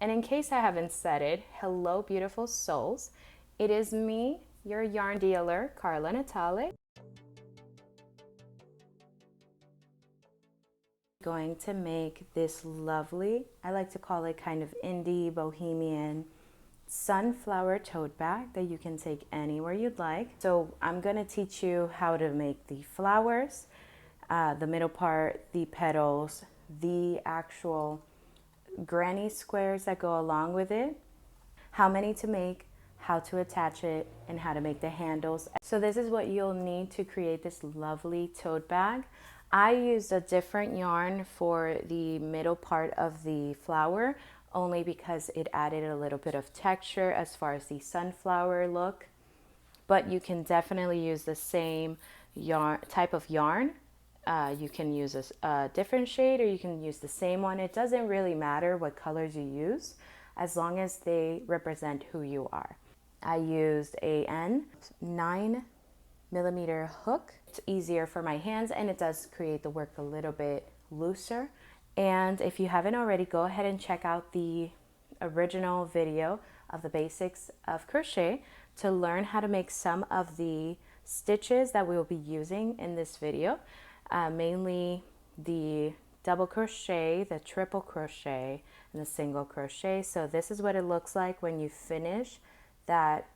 And in case I haven't said it, hello beautiful souls. It is me, your yarn dealer, Carla Natale. Going to make this lovely, I like to call it kind of indie bohemian sunflower tote bag that you can take anywhere you'd like. So I'm going to teach you how to make the flowers, the middle part, the petals, the actual granny squares that go along with it, how many to make, how to attach it, and how to make the handles. So this is what you'll need to create this lovely tote bag. I used a different yarn for the middle part of the flower only because it added a little bit of texture as far as the sunflower look, but you can definitely use the same yarn type of yarn. You can use a different shade or you can use the same one. It doesn't really matter what colors you use as long as they represent who you are. I used a 9mm hook. It's easier for my hands and it does create the work a little bit looser. And if you haven't already, go ahead and check out the original video of the basics of crochet to learn how to make some of the stitches that we will be using in this video. Mainly the double crochet, the triple crochet, and the single crochet. So this is what it looks like when you finish that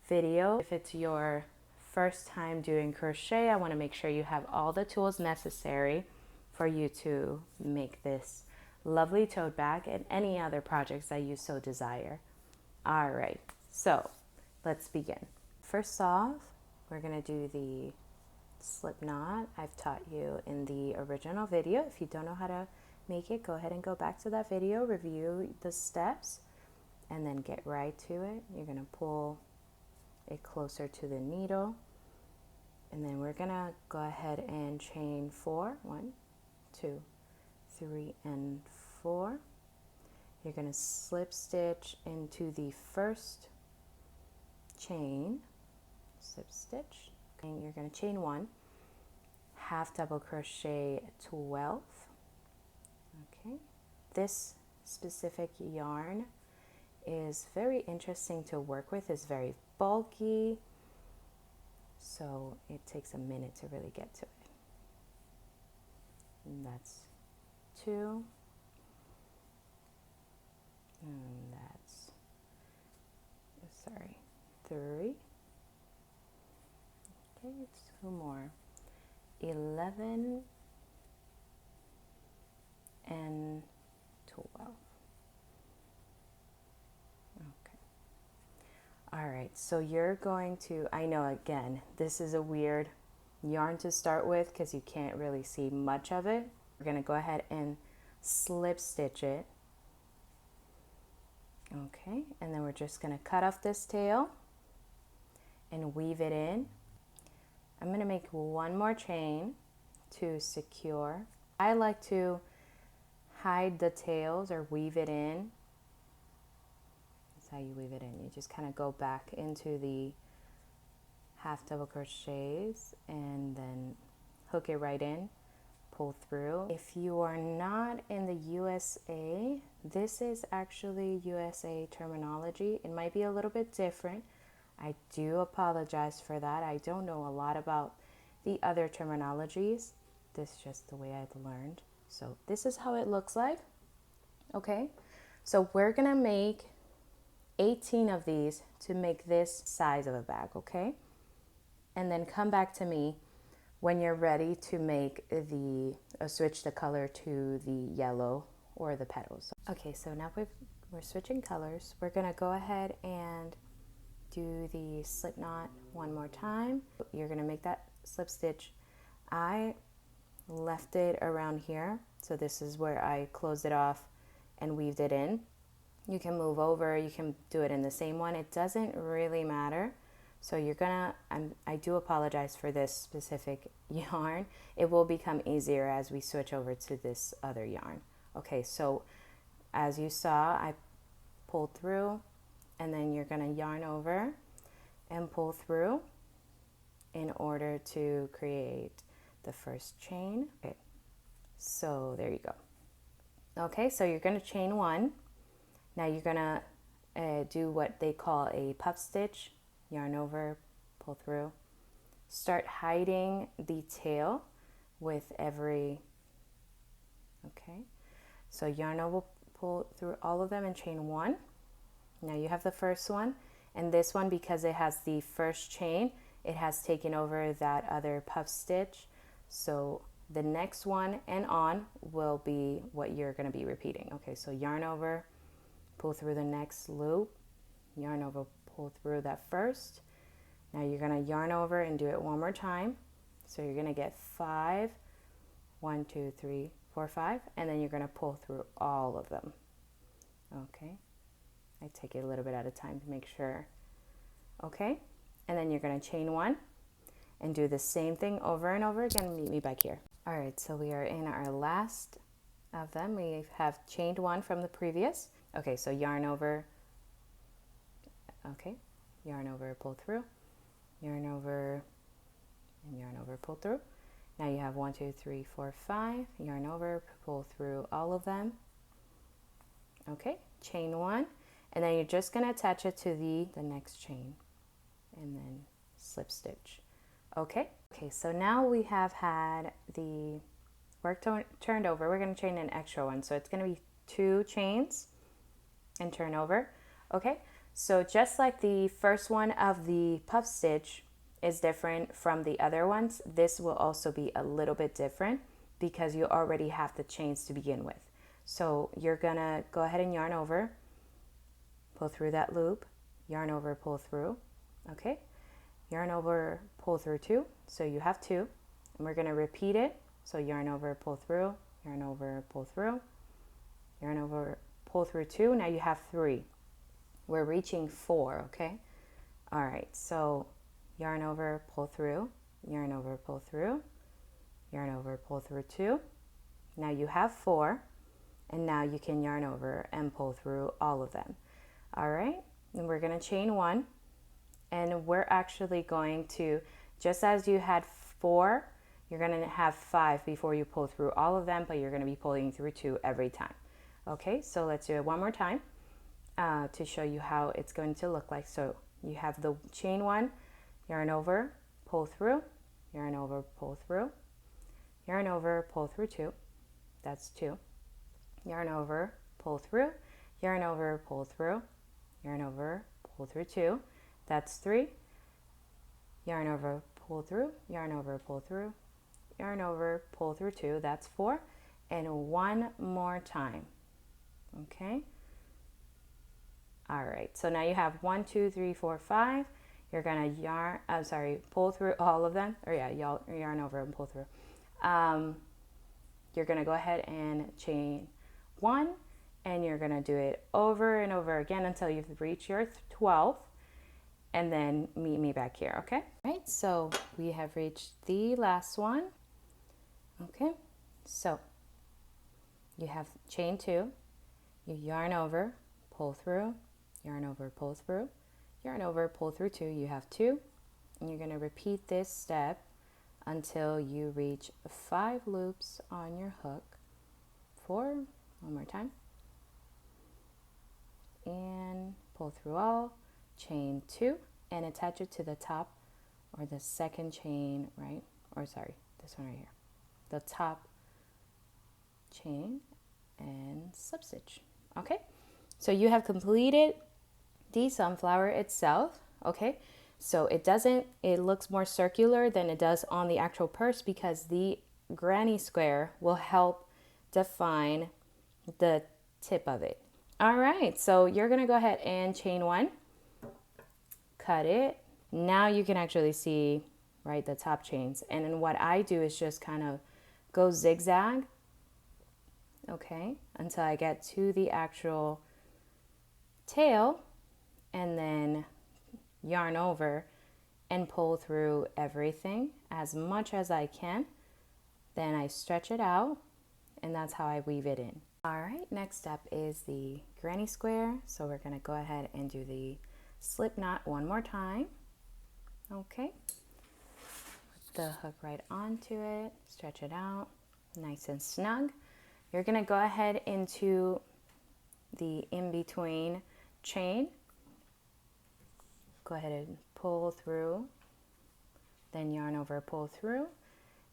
video. If it's your first time doing crochet, I want to make sure you have all the tools necessary for you to make this lovely tote bag and any other projects that you so desire. All right, so let's begin. First off, we're going to do the slip knot I've taught you in the original video. If you don't know how to make it, go ahead and go back to that video, review the steps, and then get right to it. You're going to pull it closer to the needle, and then we're going to go ahead and chain 4. 1, 2, 3, and 4. You're going to slip stitch into the first chain, slip stitch, and you're going to chain 1, half double crochet 12. Okay, this specific yarn is very interesting to work with. It's very bulky, so it takes a minute to really get to it. And that's 2, and that's 3. Okay, 2 more. 11 and 12. Okay. All right, so you're going to, I know again, this is a weird yarn to start with because you can't really see much of it. We're going to go ahead and slip stitch it. Okay, and then we're just going to cut off this tail and weave it in. I'm going to make 1 more chain to secure. I like to hide the tails or weave it in. That's how you weave it in. You just kind of go back into the half double crochets and then hook it right in, pull through. If you are not in the USA, this is actually USA terminology. It might be a little bit different. I do apologize for that. I don't know a lot about the other terminologies. This is just the way I've learned. So this is how it looks like. Okay, so we're gonna make 18 of these to make this size of a bag, okay? And then come back to me when you're ready to make the, switch the color to the yellow or the petals. Okay, so now we're switching colors. We're gonna go ahead and do the slip knot 1 more time. You're gonna make that slip stitch. I left it around here, so this is where I closed it off and weaved it in. You can move over, you can do it in the same one. It doesn't really matter. So you're gonna, I do apologize for this specific yarn. It will become easier as we switch over to this other yarn. Okay, so as you saw, I pulled through, and then you're gonna yarn over and pull through in order to create the first chain. Okay, so there you go. Okay, so you're gonna chain 1. Now you're gonna do what they call a puff stitch. Yarn over, pull through. Start hiding the tail with every, okay, so yarn over, pull through all of them and chain one. Now you have the first one, and this one, because it has the first chain, it has taken over that other puff stitch. So the next one and on will be what you're going to be repeating. Okay, so yarn over, pull through the next loop, yarn over, pull through that first. Now you're going to yarn over and do it one more time. So you're going to get 5, 1, 2, 3, 4, 5, and then you're going to pull through all of them. Okay, I take it a little bit at a time to make sure. Okay, and then you're going to chain one and do the same thing over and over again. Meet me back here. All right, so we are in our last of them. We have chained one from the previous. Okay, so yarn over, okay, yarn over, pull through, yarn over, and yarn over, pull through. Now you have 1, 2, 3, 4, 5, yarn over, pull through all of them. Okay, chain one, and then you're just going to attach it to the next chain and then slip stitch. Okay, so now we have had the work turned over. We're going to chain an extra one, so it's going to be 2 chains and turn over. Okay, so just like the first one of the puff stitch is different from the other ones, this will also be a little bit different because you already have the chains to begin with. So you're gonna go ahead and yarn over, pull through that loop, yarn over, pull through, okay? Yarn over, pull through 2, so you have 2, and we're gonna repeat it. So yarn over, pull through, yarn over, pull through, yarn over, pull through 2, now you have 3. We're reaching 4, okay? All right, so yarn over, pull through, yarn over, pull through, yarn over, pull through 2. Now you have 4, and now you can yarn over and pull through all of them. All right, and we're gonna chain one, and we're actually going to, just as you had 4, you're gonna have 5 before you pull through all of them, but you're gonna be pulling through 2 every time. Okay, so let's do it one more time to show you how it's going to look like. So you have the chain one, yarn over, pull through, yarn over, pull through, yarn over, pull through 2, that's 2, yarn over, pull through, yarn over, pull through, yarn over, pull through 2, that's 3, yarn over, pull through, yarn over, pull through, yarn over, pull through 2, that's 4, and one more time. Okay, all right, so now you have 1, 2, 3, 4, 5. You're gonna pull through all of them, or yeah, yarn over and pull through. You're gonna go ahead and chain one, and you're gonna do it over and over again until you've reached your 12, and then meet me back here, okay? All right, so we have reached the last one. Okay, so you have chain 2, you yarn over, pull through, yarn over, pull through, yarn over, pull through 2, you have 2, and you're going to repeat this step until you reach 5 loops on your hook. 4, one more time, and pull through all, chain 2, and attach it to the top or the second chain, right? Or sorry, this one right here, the top chain and slip stitch. Okay, so you have completed the sunflower itself. Okay, so it looks more circular than it does on the actual purse because the granny square will help define the tip of it. All right, so you're gonna go ahead and chain one, cut it. Now you can actually see, right, the top chains. And then what I do is just kind of go zigzag, okay, until I get to the actual tail, and then yarn over and pull through everything as much as I can. Then I stretch it out, and that's how I weave it in. All right, next up is the granny square. So we're gonna go ahead and do the slip knot one more time. Okay, put the hook right onto it, stretch it out, nice and snug. You're gonna go ahead into the in-between chain. Go ahead and pull through, then yarn over, pull through,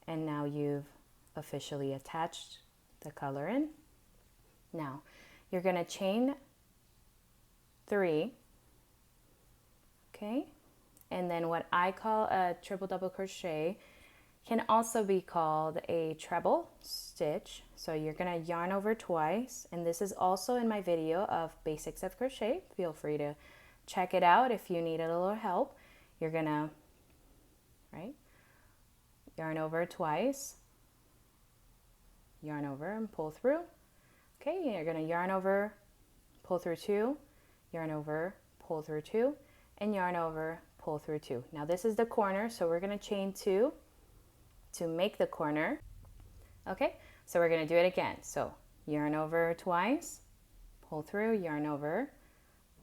and now you've officially attached the color in. Now you're going to chain 3, okay, and then what I call a triple double crochet can also be called a treble stitch. So you're going to yarn over twice, and this is also in my video of basics of crochet. Feel free to check it out if you need a little help. You're going to, right, yarn over twice, yarn over and pull through. Okay, and you're going to yarn over, pull through 2, yarn over, pull through 2, and yarn over, pull through 2. Now this is the corner, so we're going to chain 2 to make the corner. Okay, so we're going to do it again. So yarn over twice, pull through, yarn over,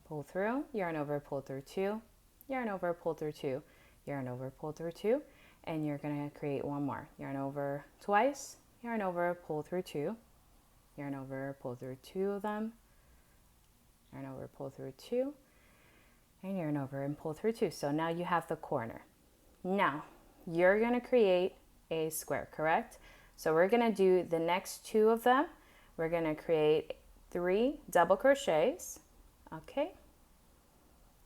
pull through, yarn over, pull through 2, yarn over, pull through 2, yarn over, pull through 2, and you're going to create one more. Yarn over twice, yarn over, pull through 2, yarn over, pull through 2 of them, yarn over, pull through 2, and yarn over and pull through 2. So now you have the corner. Now you're going to create a square, correct? So we're going to do the next 2 of them. We're going to create 3 double crochets. Okay,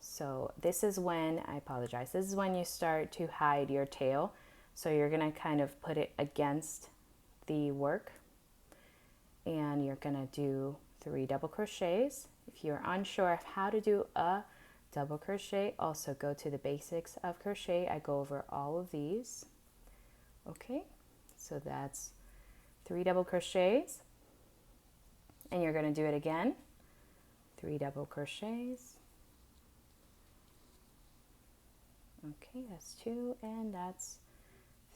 so this is when, I apologize, this is when you start to hide your tail. So you're going to kind of put it against the work, and you're going to do 3 double crochets. If you're unsure of how to do a double crochet, also go to the basics of crochet. I go over all of these. Okay, so that's 3 double crochets, and you're going to do it again. 3 double crochets. Okay, that's 2, and that's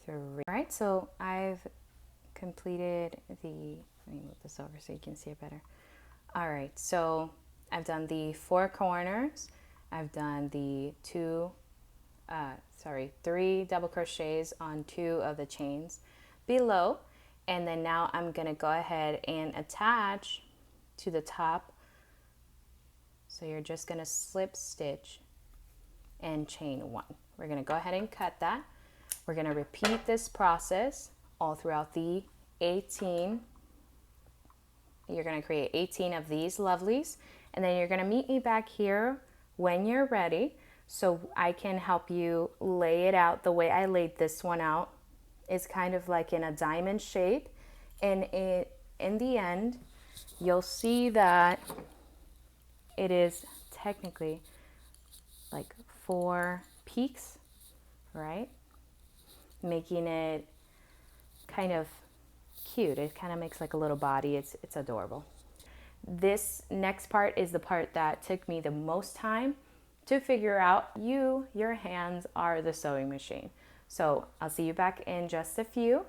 3. All right, so I've completed the, let me move this over so you can see it better. All right, so I've done the 4 corners. I've done the 3 double crochets on 2 of the chains below, and then now I'm gonna go ahead and attach to the top. So you're just gonna slip stitch and chain 1. We're gonna go ahead and cut that. We're gonna repeat this process all throughout the 18. You're gonna create 18 of these lovelies, and then you're gonna meet me back here when you're ready, so I can help you lay it out. The way I laid this one out is kind of like in a diamond shape, and in the end you'll see that it is technically like 4 peaks, right? Making it kind of cute. It kind of makes like a little body. It's adorable. This next part is the part that took me the most time to figure out. Your hands are the sewing machine. So I'll see you back in just a few.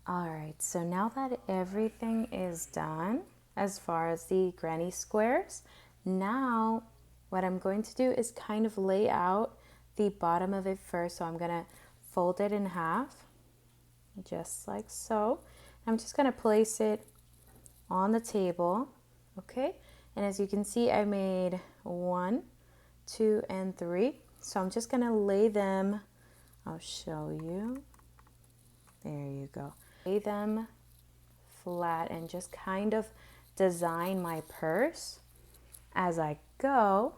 All right, so now that everything is done as far as the granny squares, now what I'm going to do is kind of lay out the bottom of it first. So I'm gonna fold it in half, just like so. I'm just gonna place it on the table, okay? And as you can see, I made 1, 2, and 3. So I'm just gonna lay them, I'll show you. There you go. Lay them flat and just kind of design my purse as I go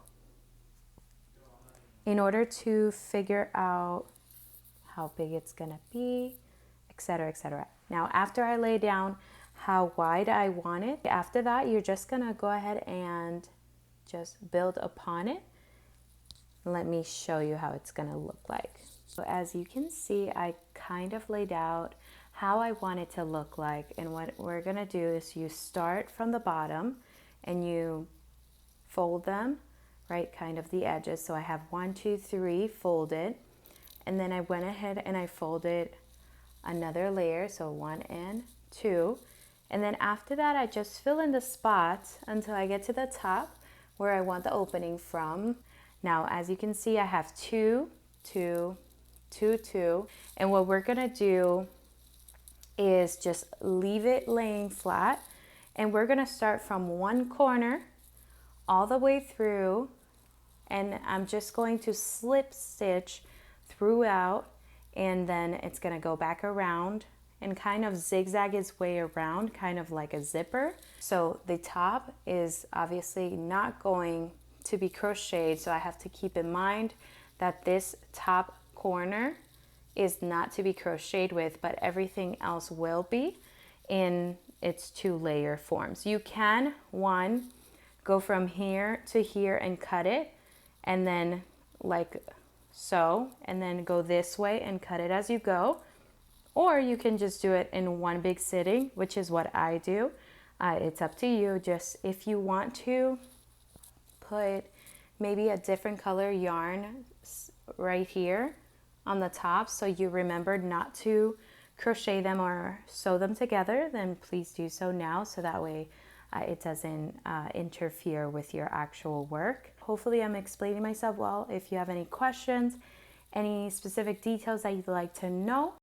in order to figure out how big it's gonna be, etc., etc. Now, after I lay down how wide I want it, after that, you're just gonna go ahead and just build upon it. Let me show you how it's gonna look like. So as you can see, I kind of laid out how I want it to look like, and what we're gonna do is you start from the bottom and you fold them, right, kind of the edges. So I have 1, 2, 3 folded, and then I went ahead and I folded another layer, so 1 and 2, and then after that I just fill in the spots until I get to the top where I want the opening from. Now as you can see, I have 2, 2, 2, 2, and what we're gonna do is just leave it laying flat, And we're gonna start from one corner all the way through, and I'm just going to slip stitch throughout, and then it's gonna go back around and kind of zigzag its way around, kind of like a zipper. So the top is obviously not going to be crocheted, so I have to keep in mind that this top corner is not to be crocheted with, but everything else will be in its 2-layer forms. You can, one, go from here to here and cut it, and then like so, and then go this way and cut it as you go. Or you can just do it in one big sitting, which is what I do. It's up to you. Just if you want to put maybe a different color yarn right here on the top, so you remembered not to crochet them or sew them together, then please do so now, so that way it doesn't interfere with your actual work. Hopefully I'm explaining myself well. If you have any questions, any specific details that you'd like to know,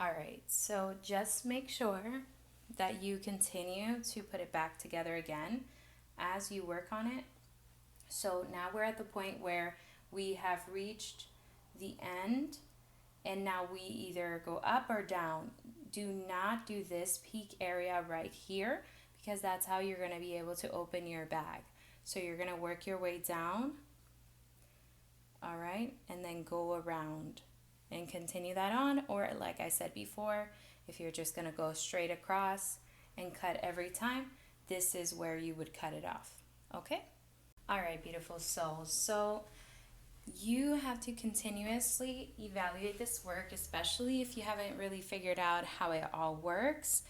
All right, so just make sure that you continue to put it back together again as you work on it. So now we're at the point where we have reached the end, and now we either go up or down. Do not do this peak area right here, because that's how you're going to be able to open your bag. So you're going to work your way down, all right, and then go around and continue that on. Or like I said before, if you're just going to go straight across and cut every time, this is where you would cut it off. Okay? All right, beautiful souls. So you have to continuously evaluate this work, especially if you haven't really figured out how it all works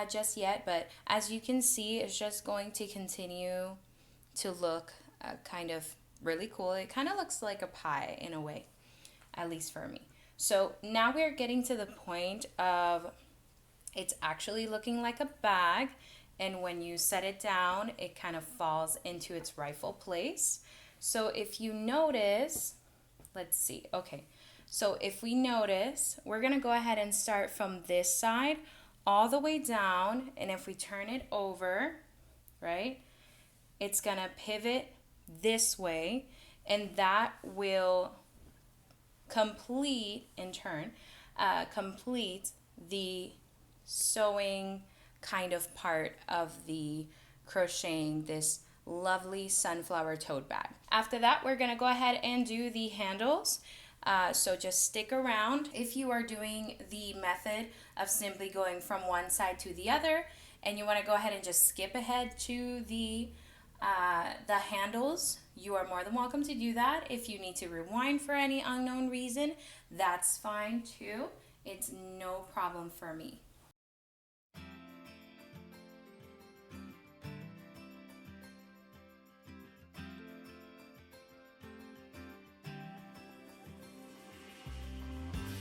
just yet. But as you can see, it's just going to continue to look kind of really cool. It kind of looks like a pie in a way, at least for me. So now we're getting to the point of it's actually looking like a bag, and when you set it down, it kind of falls into its rightful place. So if you notice, let's see, okay, so if we notice, we're gonna go ahead and start from this side all the way down, and if we turn it over, right, it's gonna pivot this way, and that will complete, in turn, complete the sewing kind of part of the crocheting this lovely sunflower tote bag. After that, we're gonna go ahead and do the handles. So just stick around. If you are doing the method of simply going from one side to the other, and you wanna go ahead and just skip ahead to the handles, you are more than welcome to do that. If you need to rewind for any unknown reason, that's fine too. It's no problem for me.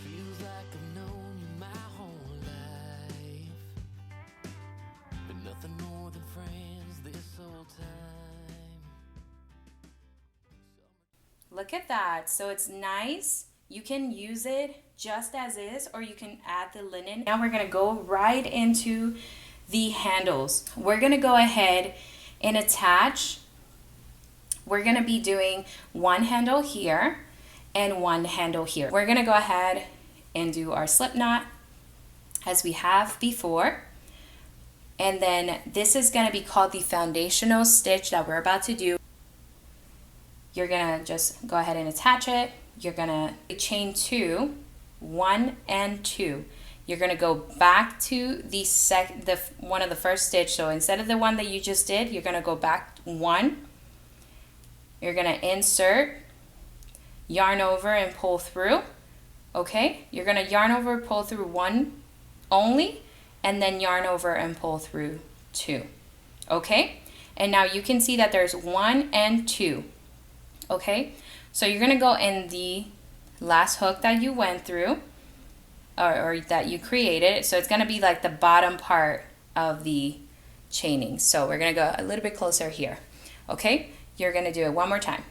Feels like I've known you my whole life, but nothing more than friends this whole time. Look at that. So it's nice. You can use it just as is, or you can add the linen. Now we're gonna go right into the handles. We're gonna go ahead and attach. We're gonna be doing one handle here and one handle here. We're gonna go ahead and do our slip knot as we have before. And then this is gonna be called the foundational stitch that we're about to do. You're gonna just go ahead and attach it. You're gonna chain 2, 1 and 2. You're gonna go back to the one of the first stitch. So instead of the one that you just did, you're gonna go back 1. You're gonna insert, yarn over and pull through. Okay, you're gonna yarn over, pull through 1 only, and then yarn over and pull through 2. Okay, and now you can see that there's 1 and 2. Okay, so you're gonna go in the last hook that you went through, or that you created. So it's gonna be like the bottom part of the chaining. So we're gonna go a little bit closer here. Okay, you're gonna do it one more time.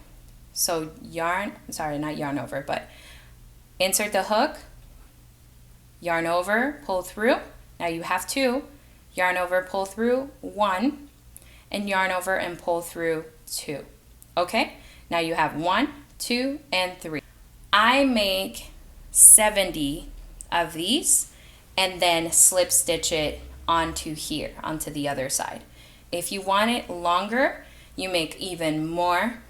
So not yarn over, but insert the hook, yarn over, pull through. Now you have 2, yarn over, pull through 1, and yarn over and pull through 2. Okay, now you have 1, 2, and 3. I make 70 of these and then slip stitch it onto here, onto the other side. If you want it longer, you make even more.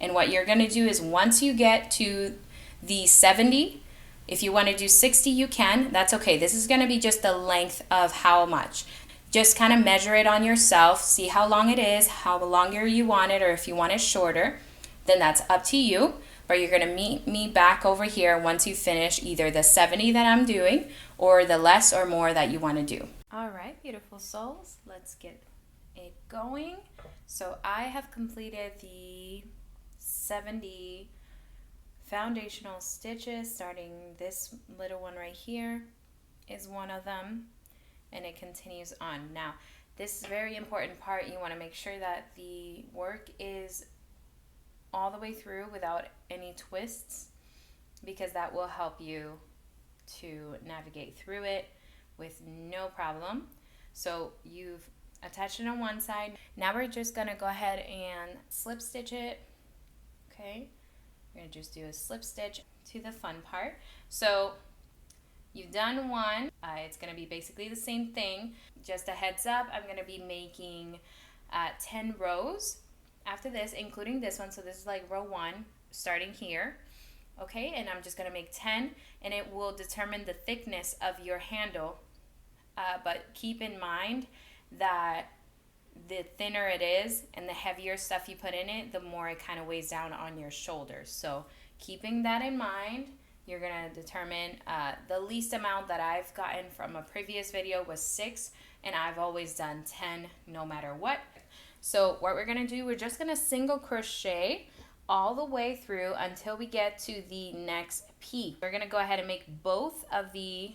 And what you're gonna do is once you get to the 70, if you wanna do 60, you can, that's okay. This is gonna be just the length of how much. Just kind of measure it on yourself, see how long it is, how longer you want it, or if you want it shorter, then that's up to you. But you're gonna meet me back over here once you finish either the 70 that I'm doing or the less or more that you wanna do. All right, beautiful souls, let's get it going. So I have completed the 70 foundational stitches, starting this little one right here is one of them, and it continues on. Now, this is a very important part. You wanna make sure that the work is all the way through without any twists, because that will help you to navigate through it with no problem. So you've attached it on one side. Now we're just gonna go ahead and slip stitch it. Okay, we're gonna just do a slip stitch to the fun part. So you've done one. It's gonna be basically the same thing. Just a heads up, I'm gonna be making 10 rows after this, including this one. So this is like row 1, starting here. Okay, and I'm just gonna make 10, and it will determine the thickness of your handle. But keep in mind that the thinner it is and the heavier stuff you put in it, the more it kind of weighs down on your shoulders. So keeping that in mind, you're gonna determine the least amount that I've gotten from a previous video was 6, and I've always done 10 no matter what. So what we're gonna do, we're just gonna single crochet all the way through until we get to the next peak. We're gonna go ahead and make both of the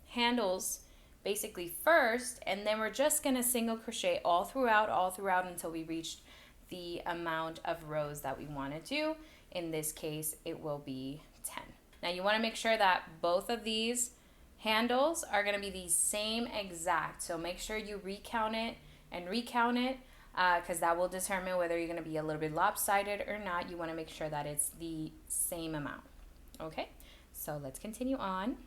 handles basically first, and then we're just gonna single crochet all throughout until we reach the amount of rows that we want to do. In this case, it will be 10. Now you want to make sure that both of these handles are going to be the same exact, so make sure you recount it because that will determine whether you're going to be a little bit lopsided or not. You want to make sure that it's the same amount. Okay, so let's continue on,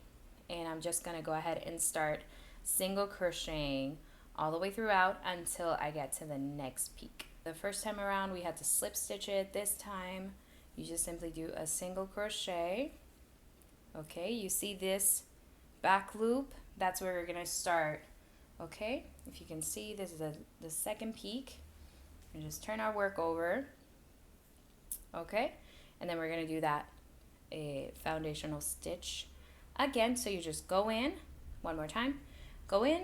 and I'm just going to go ahead and start single crocheting all the way throughout until I get to the next peak. The first time around we had to slip stitch it. This time you just simply do a single crochet. Okay, you see this back loop, that's where we're gonna start. Okay, if you can see, this is the second peak. And just turn our work over. Okay, and then we're gonna do that a foundational stitch again. So you just go in one more time, go in,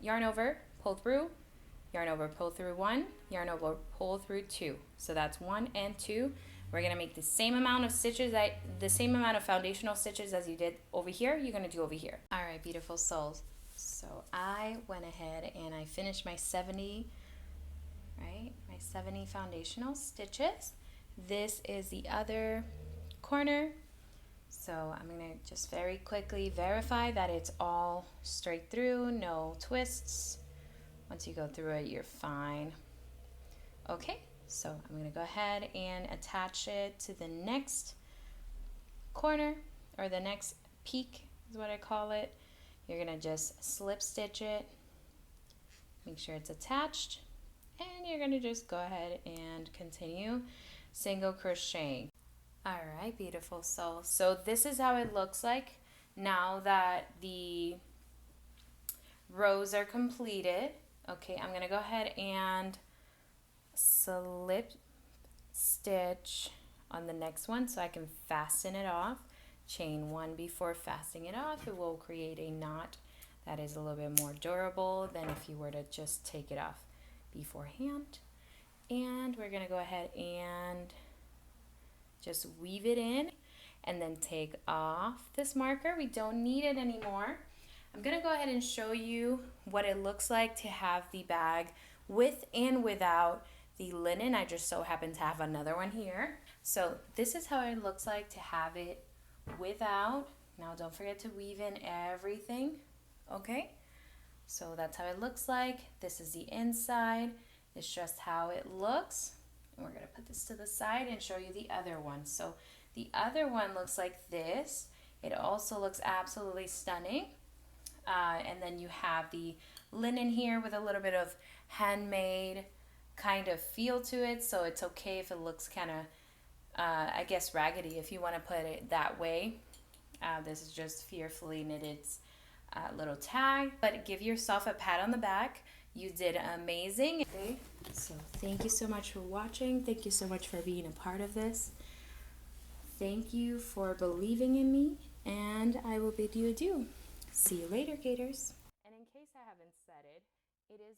yarn over, pull through, yarn over, pull through 1, yarn over, pull through 2. So that's 1 and 2. We're gonna make the same amount of stitches, the same amount of foundational stitches as you did over here, you're gonna do over here. All right, beautiful souls. So I went ahead and I finished my 70, right? My 70 foundational stitches. This is the other corner. So I'm gonna just very quickly verify that it's all straight through, no twists. Once you go through it, you're fine. Okay, so I'm gonna go ahead and attach it to the next corner, or the next peak is what I call it. You're gonna just slip stitch it, make sure it's attached, and you're gonna just go ahead and continue single crocheting. All right, beautiful soul. So this is how it looks like now that the rows are completed. Okay, I'm gonna go ahead and slip stitch on the next one so I can fasten it off. Chain 1 before fastening it off. It will create a knot that is a little bit more durable than if you were to just take it off beforehand. And we're gonna go ahead and just weave it in and then take off this marker. We don't need it anymore. I'm gonna go ahead and show you what it looks like to have the bag with and without the linen. I just so happen to have another one here. So this is how it looks like to have it without. Now don't forget to weave in everything, okay? So that's how it looks like. This is the inside. It's just how it looks. And we're gonna put this to the side and show you the other one. So the other one looks like this. It also looks absolutely stunning. And then you have the linen here with a little bit of handmade kind of feel to it. So it's okay if it looks kind of, I guess, raggedy if you want to put it that way. This is just fearfully knitted little tag. But give yourself a pat on the back. You did amazing. So thank you so much for watching. Thank you so much for being a part of this. Thank you for believing in me. And I will bid you adieu. See you later, Gators. And in case I haven't said it, it is